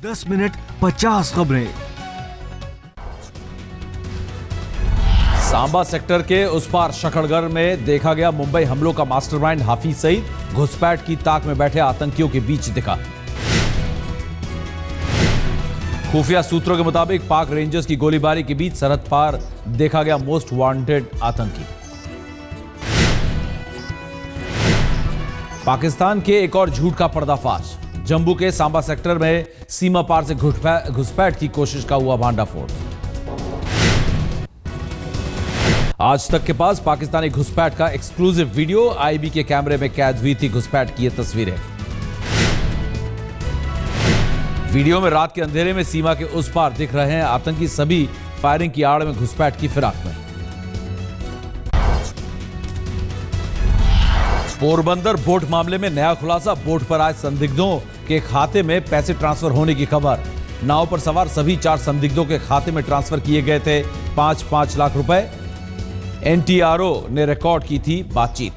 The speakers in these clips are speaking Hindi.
10 मिनट 50 खबरें। सांबा सेक्टर के उस पार शकड़गढ़ में देखा गया मुंबई हमलों का मास्टरमाइंड हाफिज सईद घुसपैठ की ताक में बैठे आतंकियों के बीच दिखा। खुफिया सूत्रों के मुताबिक पाक रेंजर्स की गोलीबारी के बीच सरहद पार देखा गया मोस्ट वांटेड आतंकी। पाकिस्तान के एक और झूठ का पर्दाफाश। जम्मू के सांबा सेक्टर में सीमा पार से घुसपैठ की कोशिश का हुआ भांडाफोड़। आज तक के पास पाकिस्तानी घुसपैठ का एक्सक्लूसिव वीडियो, आईबी के कैमरे में कैद हुई थी घुसपैठ की ये तस्वीरें। वीडियो में रात के अंधेरे में सीमा के उस पार दिख रहे हैं आतंकी, सभी फायरिंग की आड़ में घुसपैठ की फिराक में। पोरबंदर बोट मामले में नया खुलासा। बोट पर आए संदिग्धों के खाते में पैसे ट्रांसफर होने की खबर। नाव पर सवार सभी 4 संदिग्धों के खाते में ट्रांसफर किए गए थे 5-5 लाख रुपए। एनटीआरओ ने रिकॉर्ड की थी बातचीत।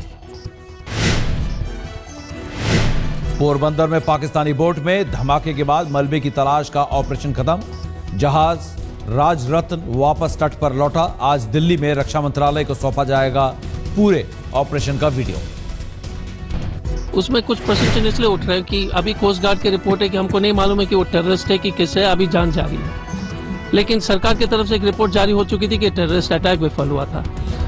पोरबंदर में पाकिस्तानी बोट में धमाके के बाद मलबे की तलाश का ऑपरेशन खत्म। जहाज राजरत्न वापस तट पर लौटा। आज दिल्ली में रक्षा मंत्रालय को सौंपा जाएगा पूरे ऑपरेशन का वीडियो। उसमें कुछ प्रश्न इसलिए उठ रहे हैं कि अभी कोस्ट गार्ड की रिपोर्ट है कि हमको नहीं मालूम है कि वो टेररिस्ट है कि किस है, अभी जांच जारी है। लेकिन सरकार की तरफ से एक रिपोर्ट जारी हो चुकी थी कि टेररिस्ट अटैक विफल हुआ था।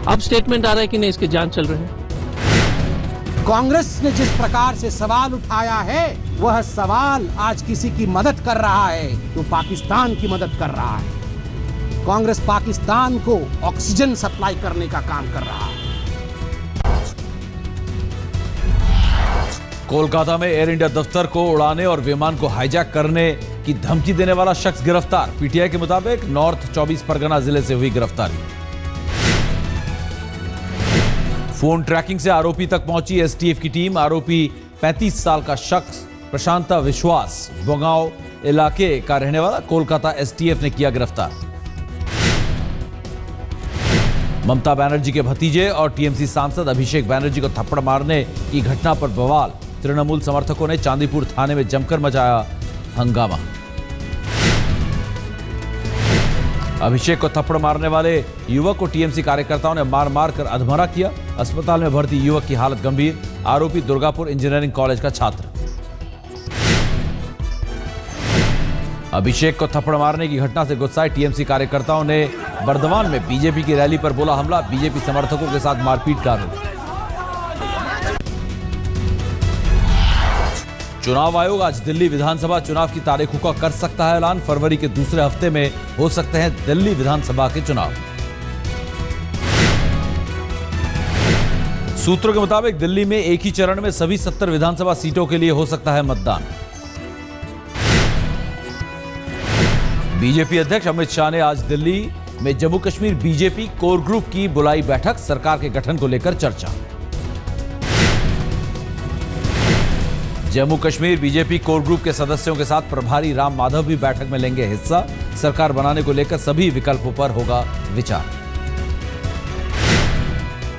अब स्टेटमेंट आ रहा है कि नहीं, इसकी जांच चल रही है। कांग्रेस ने जिस प्रकार से सवाल उठाया है, वह सवाल आज किसी की मदद कर रहा है तो पाकिस्तान की मदद कर रहा है। कांग्रेस पाकिस्तान को ऑक्सीजन सप्लाई करने का काम कर रहा है। कोलकाता में एयर इंडिया दफ्तर को उड़ाने और विमान को हाईजैक करने की धमकी देने वाला शख्स गिरफ्तार। पीटीआई के मुताबिक नॉर्थ 24 परगना जिले से हुई गिरफ्तारी। फोन ट्रैकिंग से आरोपी तक पहुंची एसटीएफ की टीम। आरोपी 35 साल का शख्स प्रशांता विश्वास बोगांव इलाके का रहने वाला कोलकाता एसटीएफ ने किया गिरफ्तार। ममता बनर्जी के भतीजे और टीएमसी सांसद अभिषेक बनर्जी को थप्पड़ मारने की घटना पर बवाल। तृणमूल समर्थकों ने चांदीपुर थाने में जमकर मचाया हंगामा। अभिषेक को थप्पड़ मारने वाले युवक को टीएमसी कार्यकर्ताओं ने मार मार कर अधमरा किया। अस्पताल में भर्ती युवक की हालत गंभीर। आरोपी दुर्गापुर इंजीनियरिंग कॉलेज का छात्र। अभिषेक को थप्पड़ मारने की घटना से गुस्साए टीएमसी कार्यकर्ताओं ने बर्दवान में बीजेपी की रैली पर बोला हमला। बीजेपी समर्थकों के साथ मारपीट का आरोप। चुनाव आयोग आज दिल्ली विधानसभा चुनाव की तारीखों का कर सकता है ऐलान। फरवरी के दूसरे हफ्ते में हो सकते हैं दिल्ली विधानसभा के चुनाव। सूत्रों के मुताबिक दिल्ली में एक ही चरण में सभी 70 विधानसभा सीटों के लिए हो सकता है मतदान। बीजेपी अध्यक्ष अमित शाह ने आज दिल्ली में Jammu Kashmir BJP core group की बुलाई बैठक। सरकार के गठन को लेकर चर्चा। Jammu Kashmir BJP core group के सदस्यों के साथ प्रभारी राम माधव भी बैठक में लेंगे हिस्सा। सरकार बनाने को लेकर सभी विकल्पों पर होगा विचार।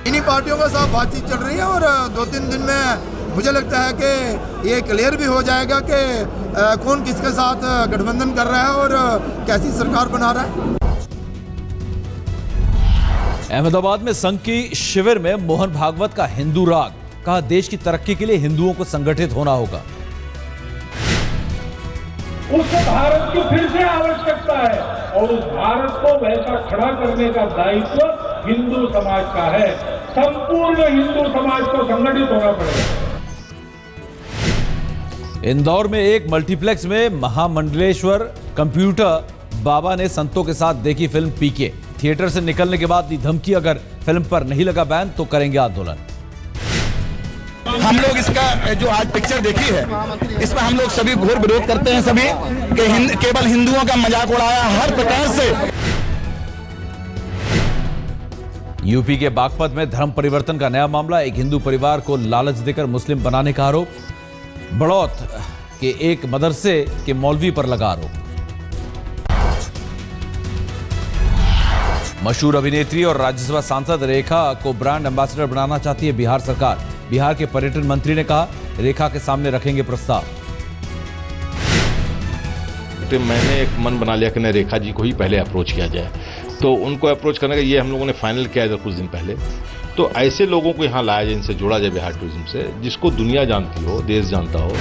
इन्हीं पार्टियों के साथ बातचीत चल रही है और 2-3 दिन में मुझे लगता है कि ये क्लियर भी हो जाएगा कि कौन किसके साथ गठबंधन कर रहा है और कैसी सरकार बना रहा है। अहमदाबाद में संघ की शिविर में मोहन भागवत का हिंदू राग। कहा देश की तरक्की के लिए हिंदुओं को संगठित होना होगा। उस भारत की फिर से आवश्यकता है और उस भारत को वैसा खड़ा करने का दायित्व हिंदू समाज का है। संपूर्ण हिंदू समाज को संगठित होना पड़ेगा। इंदौर में एक मल्टीप्लेक्स में महामंडलेश्वर कंप्यूटर बाबा ने संतों के साथ देखी फिल्म पीके। थिएटर से निकलने के बाद दी धमकी, अगर फिल्म पर नहीं लगा बैन तो करेंगे आंदोलन। हम लोग इसका जो आज पिक्चर देखी है, इसमें हम लोग सभी घोर विरोध करते हैं सभी कि केवल हिंदुओं का मजाक उड़ाया हर प्रकार से। यूपी के बागपत में धर्म परिवर्तन का नया मामला। एक हिंदू परिवार को लालच देकर मुस्लिम बनाने का आरोप। बड़ौत के एक मदरसे के मौलवी पर लगा आरोप। मशहूर अभिनेत्री और राज्यसभा सांसद रेखा को ब्रांड एम्बेसडर बनाना चाहती है बिहार सरकार। बिहार के पर्यटन मंत्री ने कहा रेखा के सामने रखेंगे प्रस्ताव। इनफैक्ट मैंने एक मन बना लिया कि नहीं, रेखा जी को ही पहले अप्रोच किया जाए। तो उनको अप्रोच करने का ये हम लोगों ने फाइनल किया इधर कुछ दिन पहले। तो ऐसे लोगों को यहाँ लाया जाए, इनसे जोड़ा जाए बिहार टूरिज्म से, जिसको दुनिया जानती हो, देश जानता हो।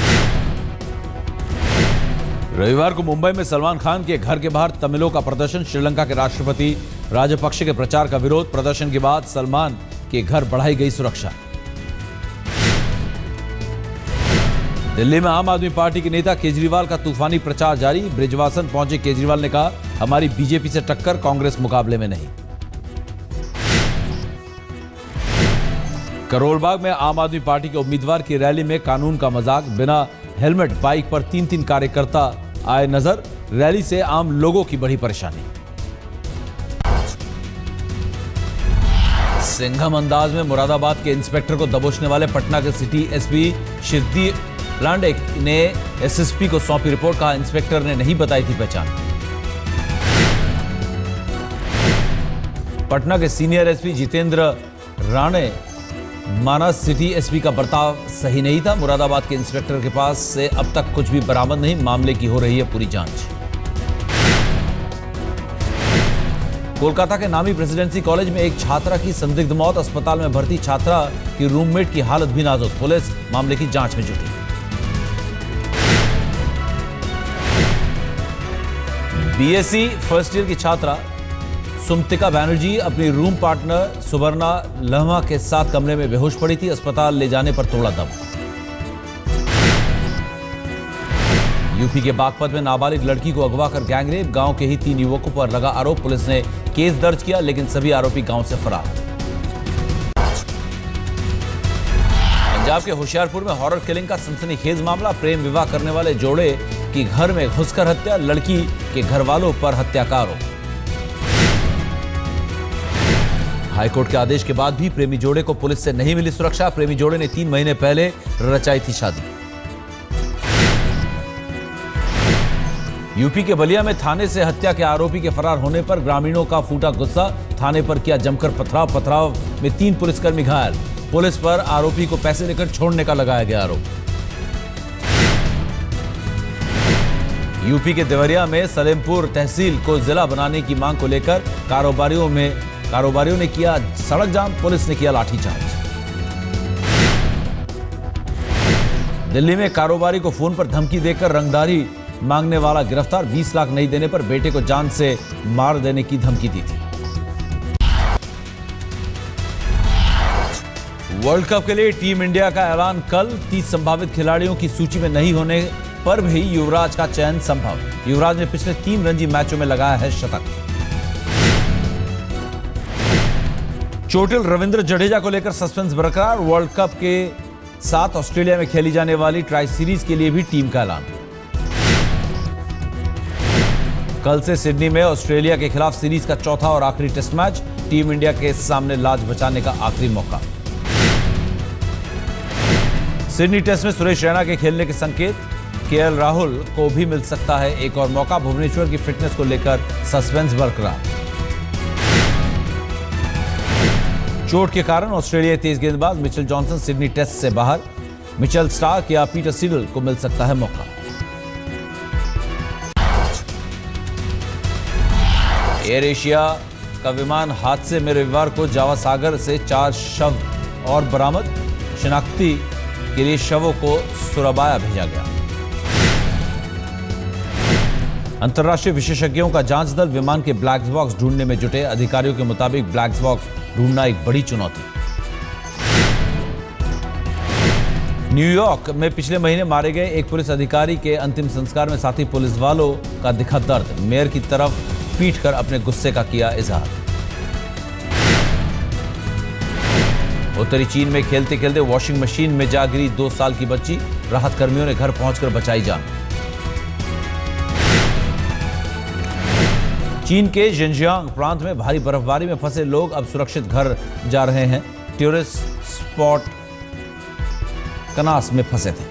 रविवार को मुंबई में सलमान खान के घर के बाहर तमिलों का प्रदर्शन, श्रीलंका के राष्ट्रपति राजपक्षे के प्रचार का विरोध। प्रदर्शन के बाद सलमान के घर बढ़ाई गई सुरक्षा। दिल्ली में आम आदमी पार्टी के नेता केजरीवाल का तूफानी प्रचार जारी। ब्रिजवासन पहुंचे केजरीवाल ने कहा, हमारी बीजेपी से टक्कर, कांग्रेस मुकाबले में नहीं। करोलबाग में आम आदमी पार्टी के उम्मीदवार की रैली में कानून का मजाक। बिना हेलमेट बाइक पर 3-3 कार्यकर्ता आए नजर। रैली से आम लोगों की बड़ी परेशानी। सिंघम अंदाज में मुरादाबाद के इंस्पेक्टर को दबोचने वाले पटना के सिटी एसपी शिद्दी लांडे ने एसएसपी को सौंपी रिपोर्ट। कहा, इंस्पेक्टर ने नहीं बताई थी पहचान। पटना के सीनियर एसपी जितेंद्र राणे माना सिटी एसपी का बर्ताव सही नहीं था। मुरादाबाद के इंस्पेक्टर के पास से अब तक कुछ भी बरामद नहीं। मामले की हो रही है पूरी जांच। कोलकाता के नामी प्रेसिडेंसी कॉलेज में एक छात्रा की संदिग्ध मौत। अस्पताल में भर्ती छात्रा की रूममेट की हालत भी नाजुक। पुलिस मामले की जांच में जुटी। बीएससी फर्स्ट ईयर की छात्रा सुमतिका बनर्जी अपनी रूम पार्टनर सुवर्णा लहमा के साथ कमरे में बेहोश पड़ी थी। अस्पताल ले जाने पर तोड़ा दम। यूपी के बागपत में नाबालिग लड़की को अगवा कर गैंगरेप। गांव के ही 3 युवकों पर लगा आरोप। पुलिस ने केस दर्ज किया, लेकिन सभी आरोपी गांव से फरार। पंजाब के होशियारपुर में हॉरर किलिंग का सनसनीखेज मामला। प्रेम विवाह करने वाले जोड़े की घर में घुसकर हत्या। लड़की के घर वालों पर हत्या का आरोप। हाईकोर्ट के आदेश के बाद भी प्रेमी जोड़े को पुलिस से नहीं मिली सुरक्षा। प्रेमी जोड़े ने 3 महीने पहले रचाई थी शादी। यूपी के बलिया में थाने से हत्या के आरोपी के फरार होने पर ग्रामीणों का फूटा गुस्सा। थाने पर किया जमकर पथराव में 3 पुलिसकर्मी घायल। पुलिस पर आरोपी को पैसे लेकर छोड़ने का लगाया गया आरोप। यूपी के देवरिया में सलेमपुर तहसील को जिला बनाने की मांग को लेकर कारोबारियों ने किया सड़क जाम। पुलिस ने किया लाठीचार्ज। दिल्ली में कारोबारी को फोन पर धमकी देकर रंगदारी मांगने वाला गिरफ्तार। 20 लाख नहीं देने पर बेटे को जान से मार देने की धमकी दी थी। वर्ल्ड कप के लिए टीम इंडिया का ऐलान कल। 30 संभावित खिलाड़ियों की सूची में नहीं होने पर भी युवराज का चयन संभव। युवराज ने पिछले 3 रणजी मैचों में लगाया है शतक। चोटिल रविंद्र जडेजा को लेकर सस्पेंस बरकरार। वर्ल्ड कप के साथ ऑस्ट्रेलिया में खेली जाने वाली ट्राई सीरीज के लिए भी टीम का ऐलान। कल से सिडनी में ऑस्ट्रेलिया के खिलाफ सीरीज का चौथा और आखिरी टेस्ट मैच। टीम इंडिया के सामने लाज बचाने का आखिरी मौका। सिडनी टेस्ट में सुरेश रैना के खेलने के संकेत। केएल राहुल को भी मिल सकता है एक और मौका। भुवनेश्वर की फिटनेस को लेकर सस्पेंस बरकरार। चोट के कारण ऑस्ट्रेलिया तेज गेंदबाज मिचेल जॉनसन सिडनी टेस्ट से बाहर। मिचेल स्टार्क या पीटर सीडल को मिल सकता है मौका। एयर एशिया का विमान हादसे में रविवार को जावा सागर से 4 शव और बरामद। शिनाख्ती के लिए शवों को सुराबाया भेजा गया। अंतर्राष्ट्रीय विशेषज्ञों का जांच दल विमान के ब्लैक बॉक्स ढूंढने में जुटे। अधिकारियों के मुताबिक ब्लैक बॉक्स ढूंढना एक बड़ी चुनौती। न्यूयॉर्क में पिछले महीने मारे गए एक पुलिस अधिकारी के अंतिम संस्कार में साथी पुलिस वालों का दिखा दर्द। मेयर की तरफ पीट कर अपने गुस्से का किया इजहार। उत्तरी चीन में खेलते खेलते वॉशिंग मशीन में जा गिरी 2 साल की बच्ची। राहत कर्मियों ने घर पहुंचकर बचाई जान। चीन के जिनजियांग प्रांत में भारी बर्फबारी में फंसे लोग अब सुरक्षित घर जा रहे हैं। टूरिस्ट स्पॉट कनास में फंसे थे।